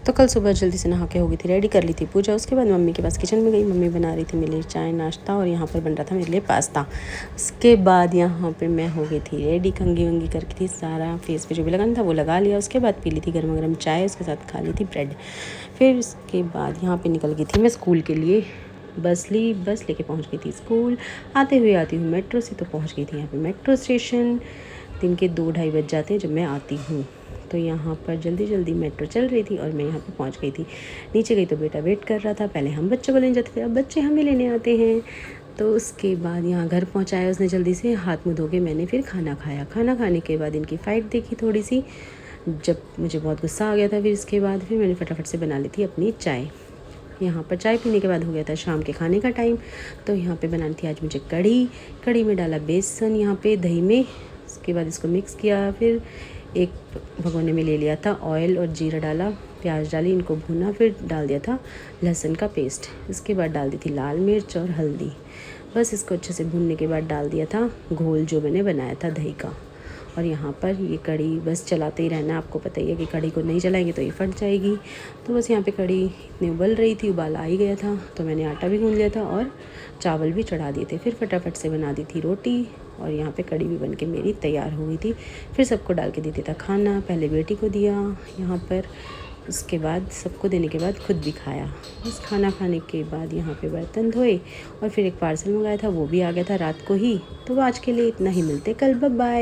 तो कल सुबह जल्दी से नहा के हो गई थी रेडी, कर ली थी पूजा। उसके बाद मम्मी के पास किचन में गई। मम्मी बना रही थी मेरे लिए चाय नाश्ता और यहाँ पर बन रहा था मेरे लिए पास्ता। उसके बाद यहाँ पे मैं हो गई थी रेडी, कंघी वंगी करके थी, सारा फेस पे जो भी लगाना था वो लगा लिया। उसके बाद पी ली थी गर्मा गर्म चाय, उसके साथ खा ली थी ब्रेड। फिर उसके बाद यहाँ पर निकल गई थी मैं स्कूल के लिए। बस लेके पहुँच गई थी स्कूल। आती हूँ मेट्रो से, तो पहुँच गई थी यहाँ पर मेट्रो स्टेशन। दिन के 2-2:30 बज जाते हैं जब मैं आती हूँ। तो यहाँ पर जल्दी मेट्रो चल रही थी और मैं यहाँ पे पहुँच गई थी। नीचे गई तो बेटा वेट कर रहा था। पहले हम बच्चों को लेने जाते थे, अब बच्चे हमें लेने आते हैं। तो उसके बाद यहाँ घर पहुँचाया उसने जल्दी से। हाथ मुँह धो के मैंने फिर खाना खाया। खाना खाने के बाद इनकी फ़ाइट देखी थोड़ी सी, जब मुझे बहुत गुस्सा आ गया था। फिर इसके बाद फिर मैंने फटाफट से बना ली थी अपनी चाय। यहाँ पर चाय पीने के बाद हो गया था शाम के खाने का टाइम। तो यहाँ पे बनानी थी आज मुझे कढ़ी में डाला बेसन यहाँ पे दही में। उसके बाद इसको मिक्स किया। फिर एक भगोने में ले लिया था ऑयल और जीरा डाला, प्याज डाली, इनको भुना। फिर डाल दिया था लहसुन का पेस्ट। इसके बाद डाल दी थी लाल मिर्च और हल्दी। बस इसको अच्छे से भुनने के बाद डाल दिया था घोल जो मैंने बनाया था दही का। और यहाँ पर ये कढ़ी बस चलाते ही रहना। आपको पता ही है कि कढ़ी को नहीं चलाएंगे तो ये फट जाएगी। तो बस यहाँ पे कढ़ी इतनी उबल रही थी, उबाल आ ही गया था। तो मैंने आटा भी गूँध लिया था और चावल भी चढ़ा दिए थे। फिर फटाफट से बना दी थी रोटी और यहाँ पे कढ़ी भी बन के मेरी तैयार हो गई थी। फिर सबको डाल के देते था खाना। पहले बेटी को दिया यहाँ पर, उसके बाद सबको देने के बाद खुद भी खाया। बस खाना खाने के बाद यहाँ पे बर्तन धोए और फिर एक पार्सल मंगाया था, वो भी आ गया था रात को ही। तो आज के लिए इतना ही, मिलते कल, बाय बाय।